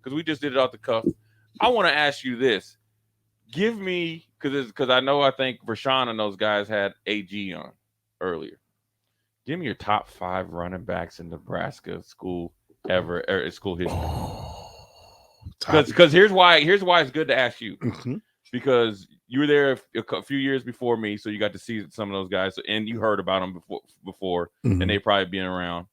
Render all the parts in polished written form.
because we just did it off the cuff. I want to ask you this. Give me, because I think Rashawn and those guys had AG on earlier. Give me your top 5 running backs in Nebraska school school history. Because here's why it's good to ask you. Mm-hmm. Because you were there a few years before me, so you got to see some of those guys, and you heard about them before, Mm-hmm. and they probably been around.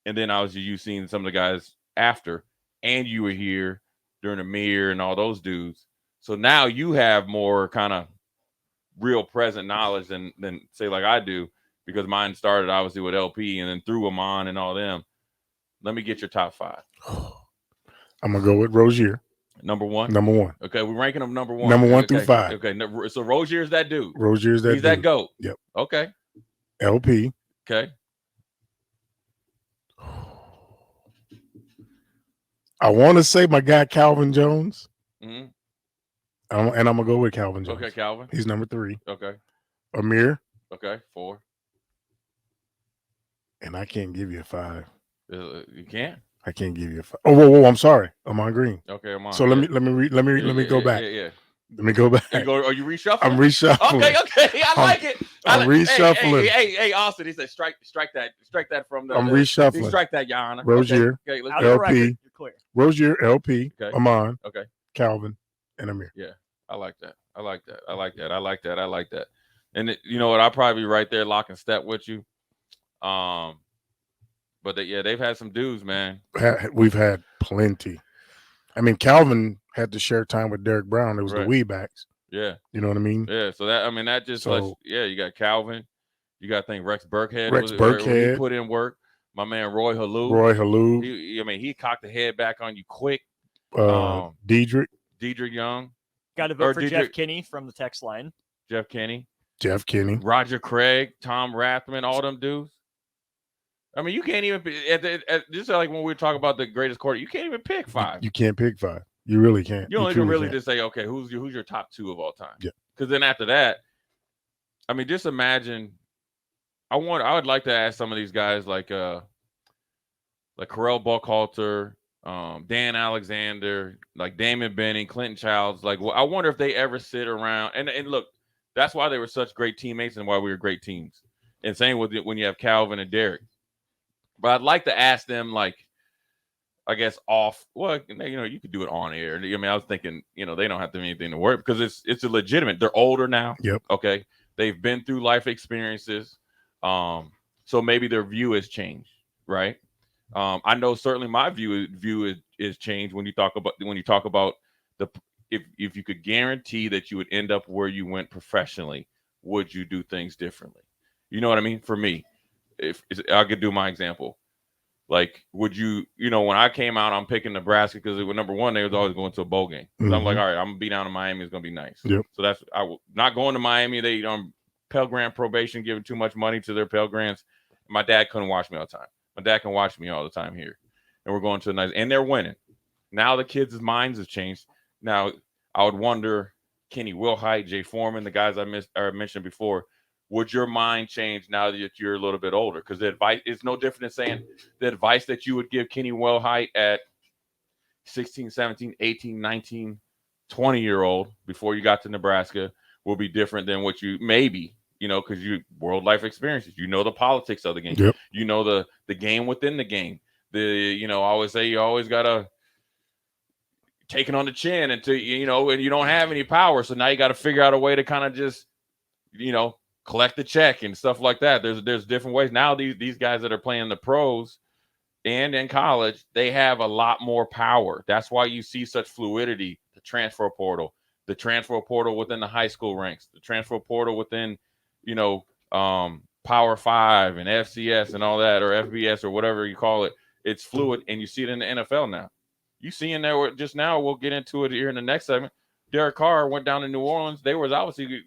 And then obviously you seen some of the guys after, and you were here during the Mir and all those dudes. So now you have more kind of real present knowledge than say like I do, because mine started obviously with LP and then through Amon and all them. Let me get your top 5. I'm gonna go with Rozier. Number 1. Number 1. Okay, we're ranking them number 1. Number 1 okay. through 5. Okay, so Rozier's that dude. Rozier's that He's dude. that GOAT. Yep. Okay. LP. Okay. I want to say my guy Calvin Jones. Mm-hmm. And I'm gonna go with Calvin Jones. Okay, Calvin. He's number 3. Okay. Amir. Okay, 4. And I can't give you a 5. You can't. I can't give you a 5. Oh, whoa! I'm sorry. Amon Green. Okay, Amon. So let me go back. Yeah. Let me go back. Are you reshuffling? I'm reshuffling. Okay. I like it. I'm reshuffling. Hey, Austin. He said strike that from the. I'm reshuffling. Strike that, Your Honor. Rozier. Okay, let's go. LP. You're clear. Rozier, LP, okay. Amon, okay, Calvin, and Amir. Yeah, I like that. And you know what? I'll probably be right there, lock and step with you. But they've had some dudes, man. We've had plenty. I mean, Calvin had to share time with Derek Brown. It was right. the Weebacks. Yeah. You know what I mean? Yeah. So that just you got Calvin. You got to think Rex Burkhead. Burkhead. He put in work. My man Roy Halou. He cocked the head back on you quick. Dedrick Young. Got to vote for Jeff Kinney from the text line. Jeff Kinney. Roger Craig, Tom Rathman, all them dudes. I mean, you can't even just like when we talk about the greatest quarter, you can't even pick 5. You can't pick 5. You really can't. You only can really just say, okay, who's your top 2 of all time? Yeah. Because then after that, I mean, just imagine. I would like to ask some of these guys like Carell Buckhalter, Dan Alexander, like Damon Benning, Clinton Childs. Like, I wonder if they ever sit around and look. That's why they were such great teammates and why we were great teams. And same with when you have Calvin and Derek. But I'd like to ask them, like, I guess off. Well, you could do it on air. I mean, I was thinking, they don't have to do anything to work because it's a legitimate. They're older now. Yep. Okay. They've been through life experiences. So maybe their view has changed, right? I know certainly my view is changed when you talk about if you could guarantee that you would end up where you went professionally, would you do things differently? You know what I mean? For me, if I could do my example, like, would you, when I came out, I'm picking Nebraska because number one, they was always going to a bowl game. Mm-hmm. I'm like, all right, I'm gonna be down in Miami. It's gonna be nice. Yep. So not going to Miami. They Pell Grant probation, giving too much money to their Pell Grants. My dad couldn't watch me all the time. My dad can watch me all the time here, and we're going to a nice, and they're winning. Now the kids' minds have changed. Now I would wonder, Kenny Wilhite, Jay Foreman, the guys I mentioned before. Would your mind change now that you're a little bit older? Because the advice is no different than saying the advice that you would give Kenny Wilhite at 16, 17, 18, 19, 20-year-old before you got to Nebraska will be different than what you maybe, because you world life experiences. The politics of the game. Yep. The game within the game. I always say you always got to take it on the chin until, and you don't have any power. So now you got to figure out a way to kind of just, collect the check and stuff like that. There's different ways. Now these guys that are playing the pros and in college, they have a lot more power. That's why you see such fluidity, the transfer portal within the high school ranks, the transfer portal within, Power 5 and FCS and all that, or FBS or whatever you call it. It's fluid, and you see it in the NFL now. You see in there just now, we'll get into it here in the next segment. Derek Carr went down to New Orleans. They was obviously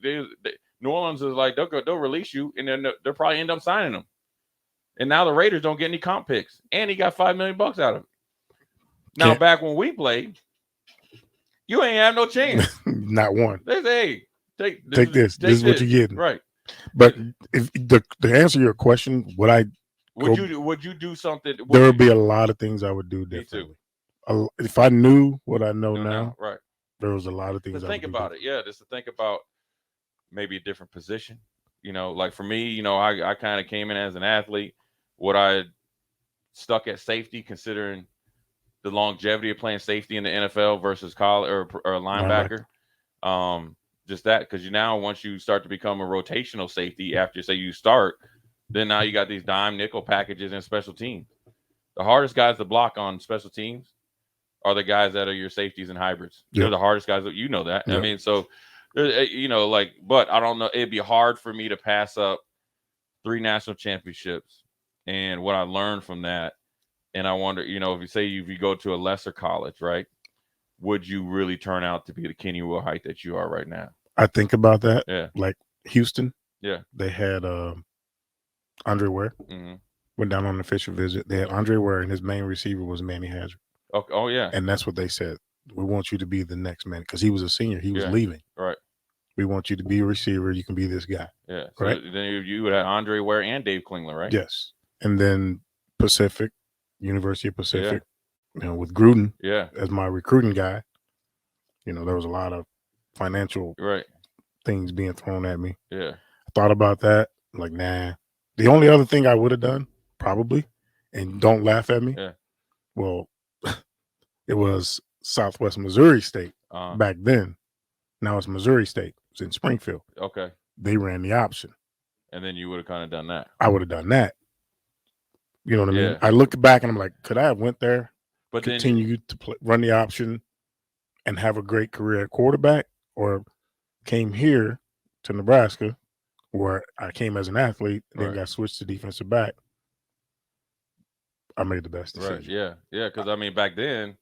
New Orleans is like, they'll release you, and then they'll probably end up signing him. And now the Raiders don't get any comp picks, and he got $5 million out of it. Now, back when we played, you ain't have no chance. Not one. They say, hey, take this. This is what you're getting. Right. But if to answer your question, would you do something? There would be a lot of things I would do differently. If I knew what I know now, right? There was a lot of things. To think about it, yeah, just to think about maybe a different position. Like for me, I kind of came in as an athlete. Would I stuck at safety, considering the longevity of playing safety in the NFL versus college or linebacker? Just that, because once you start to become a rotational safety after say you start, then now you got these dime nickel packages in special teams. The hardest guys to block on special teams are the guys that are your safeties and hybrids. Yep. They're the hardest guys. That that. Yep. I mean, so but I don't know. It'd be hard for me to pass up 3 national championships and what I learned from that. And I wonder, if you go to a lesser college, right? Would you really turn out to be the Kenny Wilhite that you are right now? I think about that. Yeah. Like Houston. Yeah. They had Andre Ware. Mm-hmm. Went down on an official visit. They had Andre Ware, and his main receiver was Manny Hazard. Okay. Oh, yeah. And that's what they said. We want you to be the next man, because he was a senior. He was leaving. Right. We want you to be a receiver. You can be this guy. Yeah. So right. Then you would have Andre Ware and Dave Klingler, right? Yes. And then University of Pacific, with Gruden as my recruiting guy, there was a lot of financial things being thrown at me. Yeah. I thought about that. Like, nah. The only other thing I would have done, probably, and don't laugh at me. Yeah. Well, it was Southwest Missouri State back then. Now it's Missouri State. It's in Springfield. Okay. They ran the option. And then you would have kind of done that. I would have done that. You know what I mean? I look back and I'm like, could I have went there, but continued to run the option and have a great career at quarterback, or came here to Nebraska where I came as an athlete and then got switched to defensive back? I made the best decision. Right. Yeah. Yeah. Because, back then,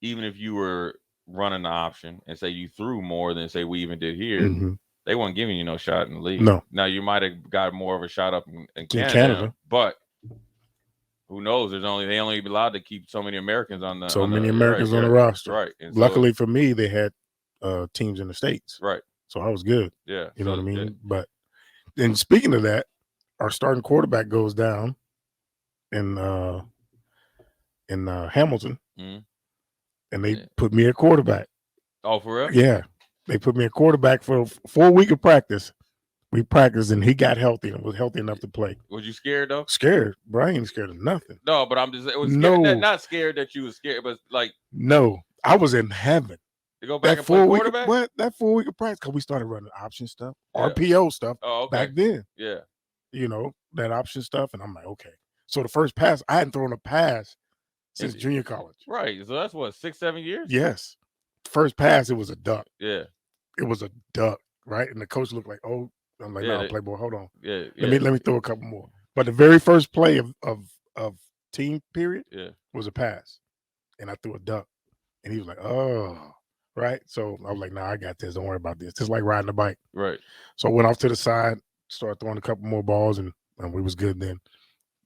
even if you were running the option and say you threw more than, say, we even did here, they weren't giving you no shot in the league. No. Now, you might have got more of a shot up in Canada. But who knows? They only allowed to keep so many Americans on the on the roster. Right. And luckily for me, they had teams in the States. Right. So I was good. Yeah. You know what I mean? Yeah. But then speaking of that, our starting quarterback goes down in Hamilton, and they put me at quarterback. Oh, for real? Yeah. They put me at quarterback for a 4 week of practice. We practiced, and he got healthy and was healthy enough to play. Was you scared, though? Scared. Bro, I ain't scared of nothing. No, but I'm just not scared that you was scared, but like. No, I was in heaven. To go back and play quarterback? That 4 week of practice, because we started running option stuff, RPO stuff back then. Yeah. That option stuff, and I'm like, okay. So the first pass, I hadn't thrown a pass since junior college. Right. So that's what, 6-7 years? Yes. First pass, it was a duck. Yeah. It was a duck, right? And the coach looked like, oh, I'm like, no, Playboy, hold on. Yeah. Let me throw a couple more. But the very first play of team period was a pass. And I threw a duck. And he was like, oh, right. So I was like, nah, I got this. Don't worry about this. Just like riding a bike. Right. So I went off to the side, started throwing a couple more balls, and we was good then.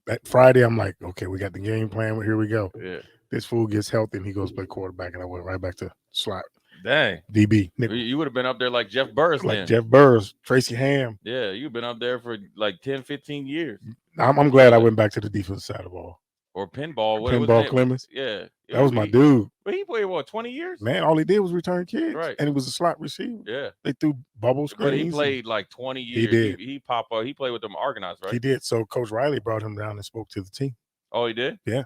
That Friday, I'm like, okay, we got the game plan. Here we go. Yeah. This fool gets healthy, and he goes play quarterback, and I went right back to slot. Dang. DB. You would have been up there like Jeff Burris then. Jeff Burris, Tracy Ham. Yeah, you've been up there for like 10, 15 years. I'm glad I went back to the defensive side of the ball. Or pinball. Pinball Clemens. Yeah. That was my dude. But he played, 20 years? Man, all he did was return kicks. Right. And he was a slot receiver. Yeah. They threw bubble screens. But he played like 20 years. He did. He popped up. He played with them Argonauts, right? He did. So Coach Riley brought him down and spoke to the team. Oh, he did? Yeah.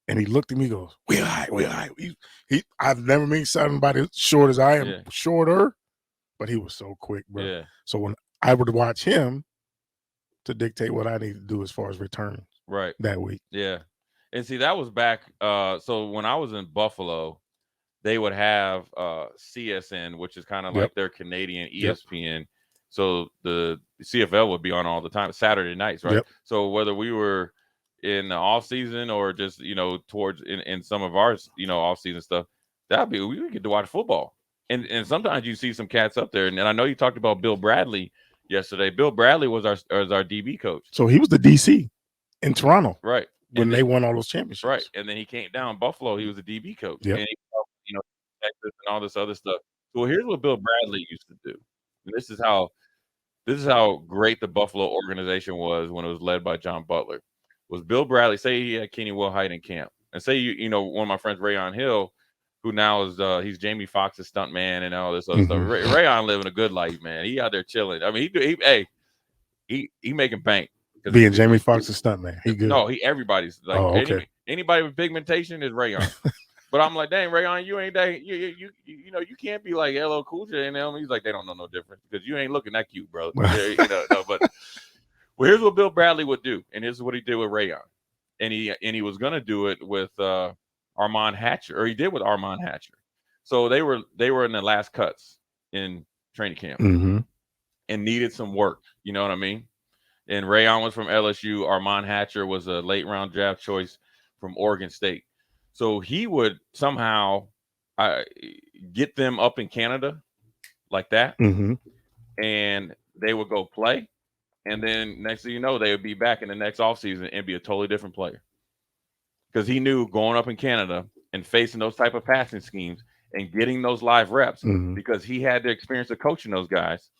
And he looked at me and goes, we're high. I've never met somebody short as I am, shorter, but he was so quick, bro. Yeah. So when I would watch him to dictate what I need to do as far as returns that week. Yeah. And see, that was back. So when I was in Buffalo, they would have CSN, which is kind of like their Canadian ESPN. Yep. So the CFL would be on all the time, Saturday nights, right? Yep. So whether we were in the off season or just, towards in some of our, off season stuff, we get to watch football. And sometimes you see some cats up there. And I know you talked about Bill Bradley yesterday. Bill Bradley was our DB coach. So he was the DC in Toronto. Right. When they won all those championships. Right. And then he came down Buffalo. He was a DB coach. Yep. And he, Texas and all this other stuff. So here's what Bill Bradley used to do. And this is how great the Buffalo organization was when it was led by John Butler. Was Bill Bradley, say he had Kenny Wilhite in camp. And say you know one of my friends, Rayon Hill, who now is he's Jamie Foxx's stunt man and all this other stuff. Rayon living a good life, man. He out there chilling. I mean, he making bank. Being Jamie Foxx's stunt man, he good. No, everybody's like anybody with pigmentation is Rayon. But I'm like, dang, Rayon, you ain't that you know you can't be like LL Cool J and them. He's like, they don't know no difference because you ain't looking that cute, bro. No, but well, here's what Bill Bradley would do, and here's what he did with Rayon, and he was gonna do it with Armand Hatcher, or he did with Armand Hatcher. So they were in the last cuts in training camp and needed some work. You know what I mean? And Rayon was from LSU. Armand Hatcher was a late round draft choice from Oregon State. So he would somehow get them up in Canada like that, and they would go play. And then next thing you know, they would be back in the next offseason and be a totally different player. Because he knew going up in Canada and facing those type of passing schemes and getting those live reps, because he had the experience of coaching those guys,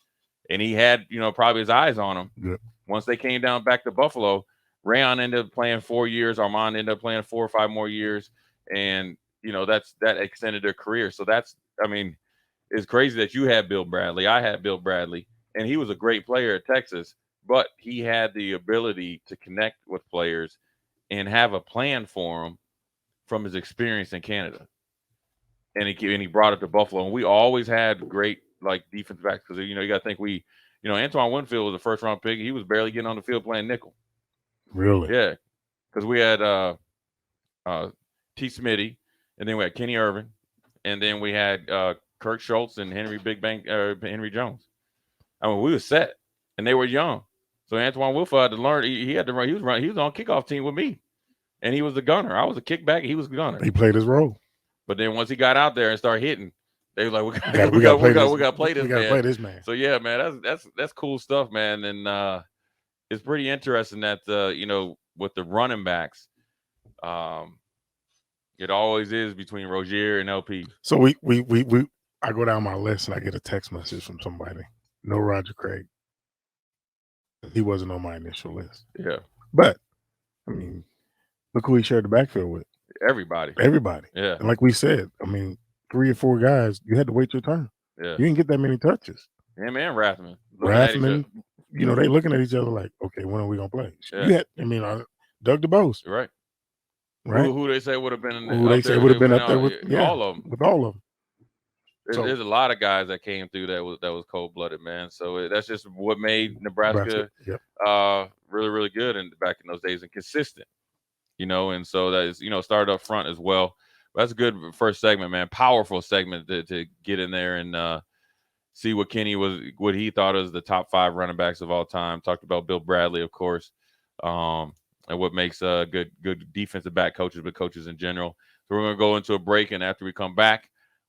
and he had, probably his eyes on them. Yep. Once they came down back to Buffalo, Rayon ended up playing 4 years. Armand ended up playing 4 or 5 more years. And, that extended their career. So it's crazy that you had Bill Bradley. I had Bill Bradley, and he was a great player at Texas, but he had the ability to connect with players and have a plan for them from his experience in Canada. And he brought it to Buffalo. And we always had great, defense backs because, you got to think Antoine Winfield was a first-round pick. He was barely getting on the field playing nickel. Really? Yeah, because we had T. Smitty, and then we had Kenny Irvin, and then we had Kirk Schultz and Henry Jones. I mean, we were set, and they were young. So Antoine Winfield had to learn. He had to run. He was on kickoff team with me, and he was the gunner. I was a kickback. He was the gunner. He played his role. But then once he got out there and started hitting, they were like, we got to play this man. So yeah, man, that's cool stuff, man. And it's pretty interesting that with the running backs, it always is between Rozier and LP. So I go down my list and I get a text message from somebody. No Roger Craig. He wasn't on my initial list. Yeah. But look who he shared the backfield with. Everybody. Yeah. And like we said, 3 or 4 guys, you had to wait your turn. Yeah. You didn't get that many touches. Him and Rathman. They looking at each other like, okay, when are we gonna play? Yeah. Doug DeBose. Right. Right. Who they say would have been up there with all of them. With all of them. There's a lot of guys that came through that was cold-blooded, man. So that's just what made Nebraska really, really good back in those days and consistent, and so that is, started up front as well. But that's a good first segment, man. Powerful segment to get in there and see what he thought was the top 5 running backs of all time. Talked about Bill Bradley, of course, and what makes good defensive back coaches, but coaches in general. So we're going to go into a break, and after we come back,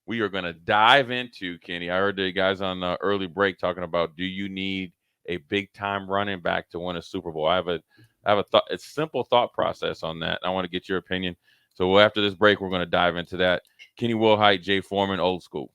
we are going to dive into, Kenny. I heard the guys on the early break talking about, do you need a big-time running back to win a Super Bowl? I have a simple thought process on that. I want to get your opinion. So after this break, we're going to dive into that. Kenny Wilhite, Jay Foreman, Old School.